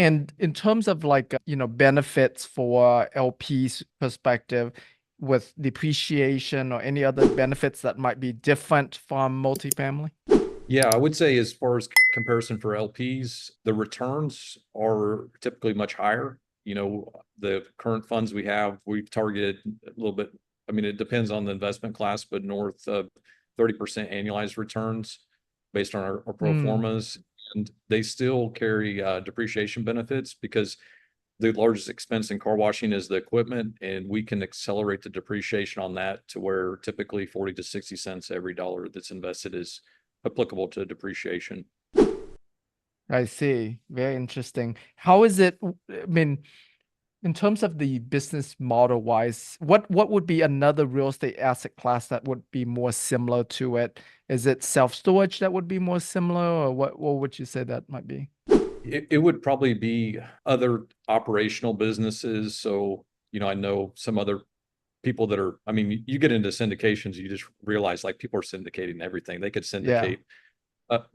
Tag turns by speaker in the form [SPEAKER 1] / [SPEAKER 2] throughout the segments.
[SPEAKER 1] And in terms of like, benefits for LP's perspective with depreciation or any other benefits that might be different from multifamily?
[SPEAKER 2] Yeah, I would say as far as comparison for LPs, the returns are typically much higher. The current funds we have, we've targeted a little bit. I mean, it depends on the investment class, but north of 30% annualized returns based on our pro
[SPEAKER 1] Mm,
[SPEAKER 2] formas. And they still carry depreciation benefits because the largest expense in car washing is the equipment, and we can accelerate the depreciation on that to where typically 40 to 60 cents every dollar that's invested is applicable to depreciation.
[SPEAKER 1] I see. Very interesting. How is it? I mean, in terms of the business model wise, what would be another real estate asset class that would be more similar to it? Is it self-storage that would be more similar, or what would you say that might be?
[SPEAKER 2] It would probably be other operational businesses. So, I know some other people that are, I mean, you get into syndications, you just realize like people are syndicating everything. They could
[SPEAKER 1] Yeah.
[SPEAKER 2] syndicate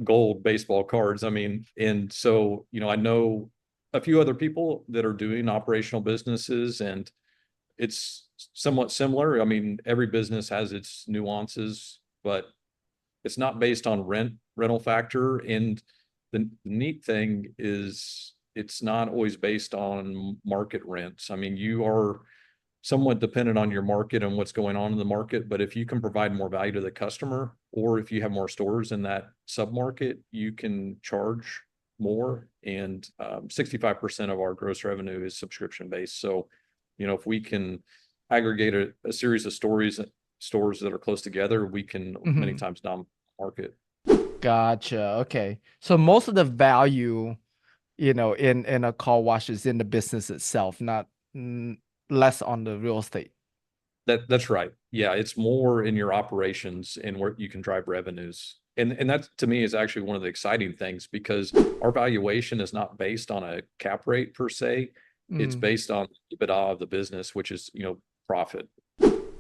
[SPEAKER 2] gold baseball cards. I mean, and so, I know a few other people that are doing operational businesses, and it's somewhat similar. I mean, every business has its nuances, but it's not based on rental factor. And the neat thing is it's not always based on market rents. I mean, you are somewhat dependent on your market and what's going on in the market. But if you can provide more value to the customer, or if you have more stores in that submarket, you can charge more. And 65% of our gross revenue is subscription based. So, if we can aggregate a series of stores that are close together, we can many
[SPEAKER 1] Hmm.
[SPEAKER 2] times dominate the market.
[SPEAKER 1] Gotcha. Okay. So most of the value, in a car wash is in the business itself, not less on the real estate.
[SPEAKER 2] That's right. Yeah, it's more in your operations and where you can drive revenues. And that to me is actually one of the exciting things because our valuation is not based on a cap rate per se. It's
[SPEAKER 1] Mm.
[SPEAKER 2] based on EBITDA of the business, which is, profit.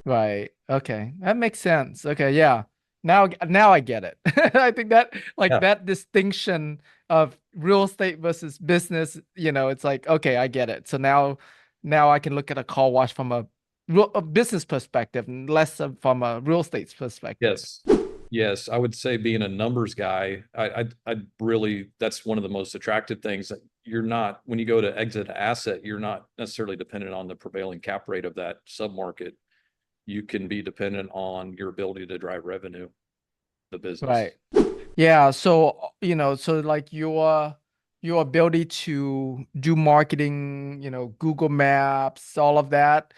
[SPEAKER 1] Right. Okay. That makes sense. Okay. Yeah. Now I get it. I think that like
[SPEAKER 2] Yeah.
[SPEAKER 1] that distinction of real estate versus business, it's like, okay, I get it. So now I can look at a car wash from a business perspective, and less from a real estate perspective.
[SPEAKER 2] Yes. Yes. I would say being a numbers guy, I really, that's one of the most attractive things. You're not, when you go to exit an asset, you're not necessarily dependent on the prevailing cap rate of that submarket. You can be dependent on your ability to drive revenue, the
[SPEAKER 1] Right.
[SPEAKER 2] business.
[SPEAKER 1] Yeah, so so like your ability to do marketing, Google Maps, all of that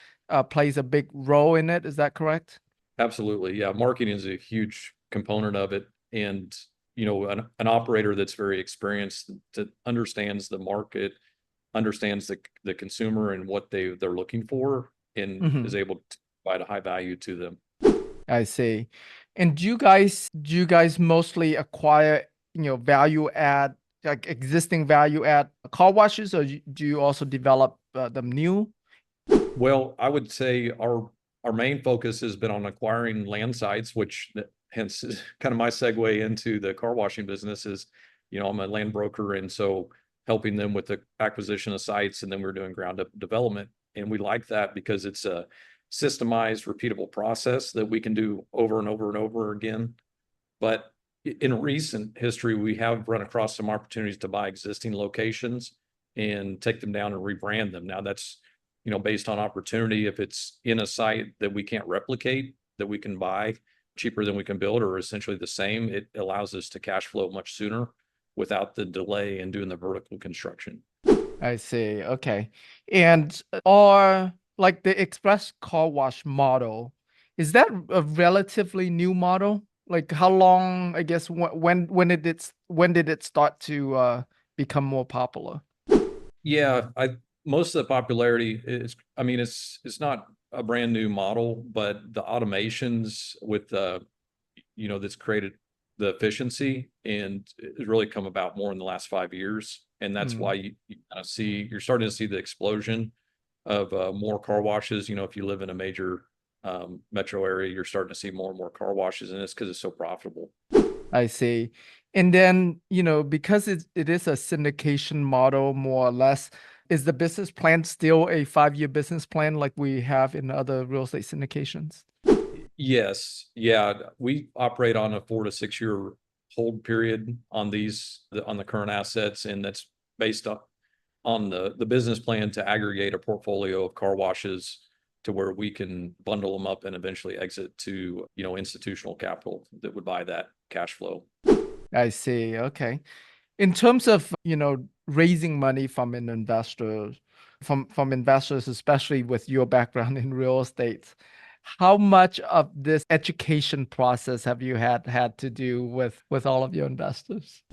[SPEAKER 1] plays a big role in it. Is that correct?
[SPEAKER 2] Absolutely. Yeah. Marketing is a huge component of it. And, an operator that's very experienced that understands the market, understands the consumer and what they're looking for, and is
[SPEAKER 1] Hmm.
[SPEAKER 2] able to provide a high value to them.
[SPEAKER 1] I see. And do you guys mostly acquire, value add, like existing value add car washes, or do you also develop them new?
[SPEAKER 2] Well, I would say our main focus has been on acquiring land sites, which hence is kind of my segue into the car washing business is, I'm a land broker, and so helping them with the acquisition of sites, and then we're doing ground up development. And we like that because it's a systemized, repeatable process that we can do over and over and over again. But in recent history, we have run across some opportunities to buy existing locations and take them down and rebrand them. Now that's, based on opportunity. If it's in a site that we can't replicate, that we can buy cheaper than we can build, or essentially the same, it allows us to cash flow much sooner without the delay in doing the vertical construction.
[SPEAKER 1] I see. Okay. And or like the express car wash model, is that a relatively new model? Like how long, I guess, when did it start to become more popular?
[SPEAKER 2] Yeah, most of the popularity is, I mean, it's not a brand new model, but the automations with that's created the efficiency, and it's really come about more in the last 5 years. And that's why
[SPEAKER 1] Mm,
[SPEAKER 2] you kind of you're starting to see the explosion of more car washes. If you live in a major metro area, you're starting to see more and more car washes, and it's because it's so profitable.
[SPEAKER 1] I see. And then, because it is a syndication model, more or less, is the business plan still a 5-year business plan like we have in other real estate syndications?
[SPEAKER 2] Yes, yeah, we operate on a 4 to 6 year hold period on on the current assets, and that's based on the business plan to aggregate a portfolio of car washes to where we can bundle them up and eventually exit to, institutional capital that would buy that cash flow.
[SPEAKER 1] I see. Okay. In terms of, raising money from an investor, from investors, especially with your background in real estate, how much of this education process have you had to do with all of your investors?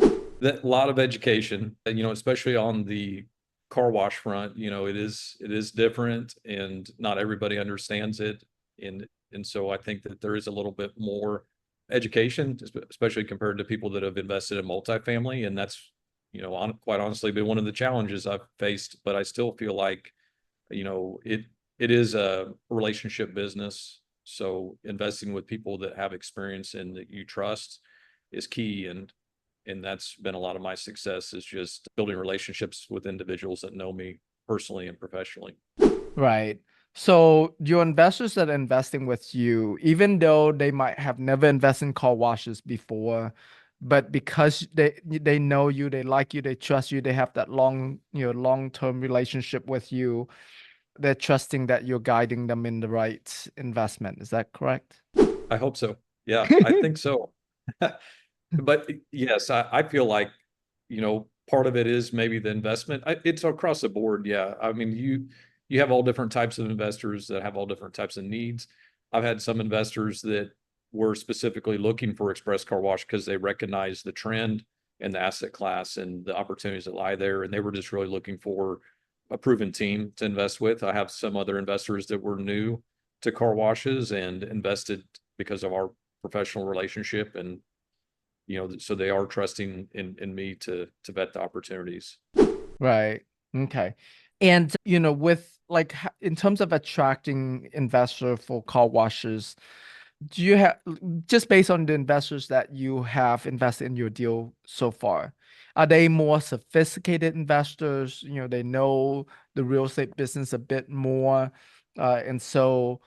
[SPEAKER 2] That a lot of education, especially on the car wash front, it is different and not everybody understands it. And so I think that there is a little bit more education, especially compared to people that have invested in multifamily. And that's, quite honestly been one of the challenges I've faced, but I still feel like, it is a relationship business. So investing with people that have experience and that you trust is key. And that's been a lot of my success, is just building relationships with individuals that know me personally and professionally.
[SPEAKER 1] Right. So your investors that are investing with you, even though they might have never invested in car washes before, but because they know you, they like you, they trust you, they have that long-term relationship with you, they're trusting that you're guiding them in the right investment. Is that correct?
[SPEAKER 2] I hope so. Yeah, I think so. But yes, I feel like, part of it is maybe the investment. It's across the board. Yeah. I mean, you have all different types of investors that have all different types of needs. I've had some investors that were specifically looking for express car wash because they recognize the trend and the asset class and the opportunities that lie there. And they were just really looking for a proven team to invest with. I have some other investors that were new to car washes and invested because of our professional relationship, and so they are trusting in me to vet the opportunities.
[SPEAKER 1] Right. Okay. And with like in terms of attracting investor for car washes, do you have, just based on the investors that you have invested in your deal so far, are they more sophisticated investors? They know the real estate business a bit more, and so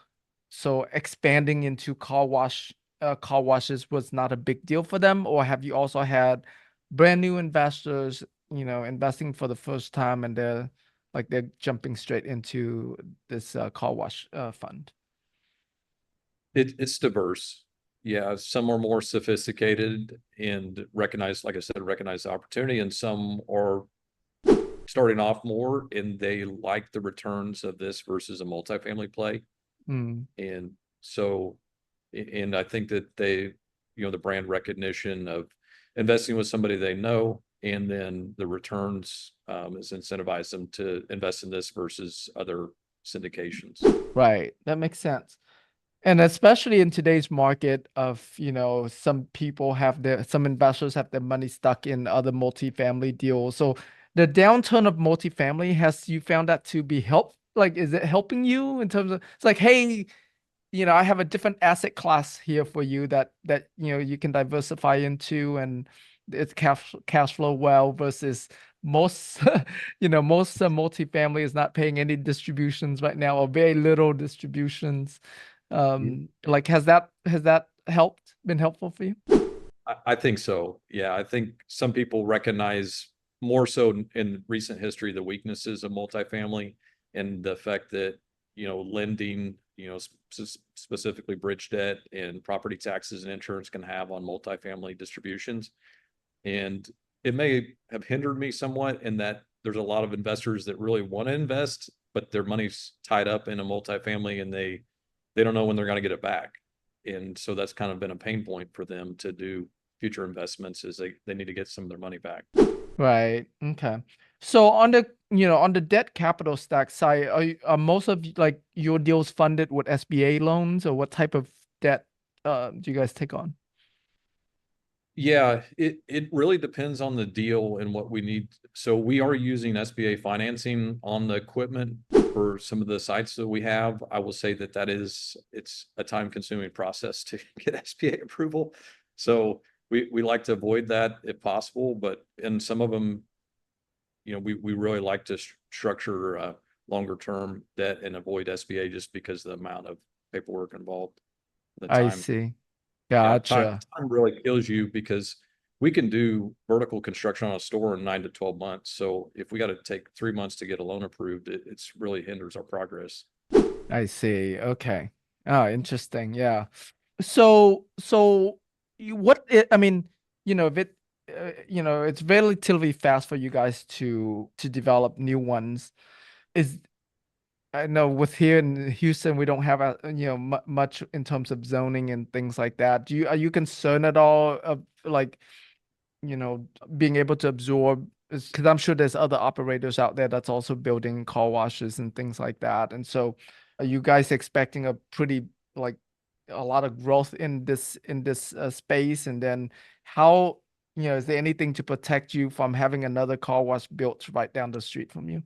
[SPEAKER 1] expanding into car washes was not a big deal for them, or have you also had brand new investors, investing for the first time and they're jumping straight into this car wash fund?
[SPEAKER 2] It's diverse. Yeah, some are more sophisticated and recognize, like I said, recognize the opportunity, and some are starting off more and they like the returns of this versus a multifamily play.
[SPEAKER 1] Mm,
[SPEAKER 2] And so, and I think that the brand recognition of investing with somebody they know, and then the returns has incentivized them to invest in this versus other syndications.
[SPEAKER 1] right, that makes sense. And especially in today's market of, some investors have their money stuck in other multifamily deals. So the downturn of multifamily, has you found that to be like, is it helping you in terms of, it's like, hey, I have a different asset class here for you that you can diversify into, and it's cash flow well versus most most multifamily is not paying any distributions right now, or very little distributions. Like, has that been helpful for you?
[SPEAKER 2] I think so. Yeah, I think some people recognize more so in recent history the weaknesses of multifamily and the fact that lending, specifically bridge debt and property taxes and insurance can have on multifamily distributions. And it may have hindered me somewhat in that there's a lot of investors that really want to invest, but their money's tied up in a multifamily and they don't know when they're going to get it back. And so that's kind of been a pain point for them to do future investments, is they need to get some of their money back.
[SPEAKER 1] Right. Okay. So on the debt capital stack side, are most of like your deals funded with SBA loans, or what type of debt do you guys take on?
[SPEAKER 2] Yeah, it really depends on the deal and what we need. So we are using SBA financing on the equipment for some of the sites that we have. I will say that it's a time consuming process to get SBA approval. So we like to avoid that if possible, but in some of them, we really like to structure longer term debt and avoid SBA just because of the amount of paperwork involved, the
[SPEAKER 1] I
[SPEAKER 2] time.
[SPEAKER 1] see.
[SPEAKER 2] Yeah,
[SPEAKER 1] Gotcha.
[SPEAKER 2] time really kills you because we can do vertical construction on a store in 9 to 12 months. So if we got to take 3 months to get a loan approved, it's really hinders our progress.
[SPEAKER 1] I see. Okay. Oh, interesting. Yeah. So I mean, if it, it's relatively fast for you guys to develop new ones. Is I know with here in Houston, we don't have much in terms of zoning and things like that. Are you concerned at all of like, you know, being able to absorb? Because I'm sure there's other operators out there that's also building car washes and things like that. And so, are you guys expecting a pretty like a lot of growth in this space? And then how, is there anything to protect you from having another car wash built right down the street from you?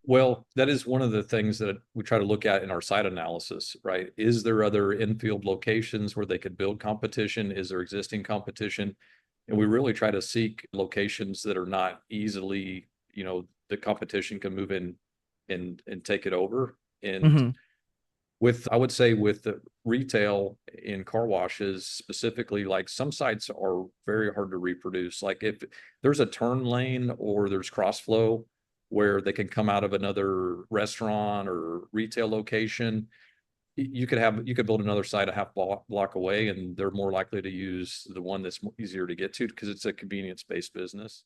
[SPEAKER 2] Well, that is one of the things that we try to look at in our site analysis, right? Is there other infield locations where they could build competition? Is there existing competition? And we really try to seek locations that are not easily, the competition can move in and take it over. And
[SPEAKER 1] Hmm.
[SPEAKER 2] I would say with the retail in car washes specifically, like some sites are very hard to reproduce. Like if there's a turn lane or there's cross flow where they can come out of another restaurant or retail location, you could build another site a half block away, and they're more likely to use the one that's easier to get to because it's a convenience based business.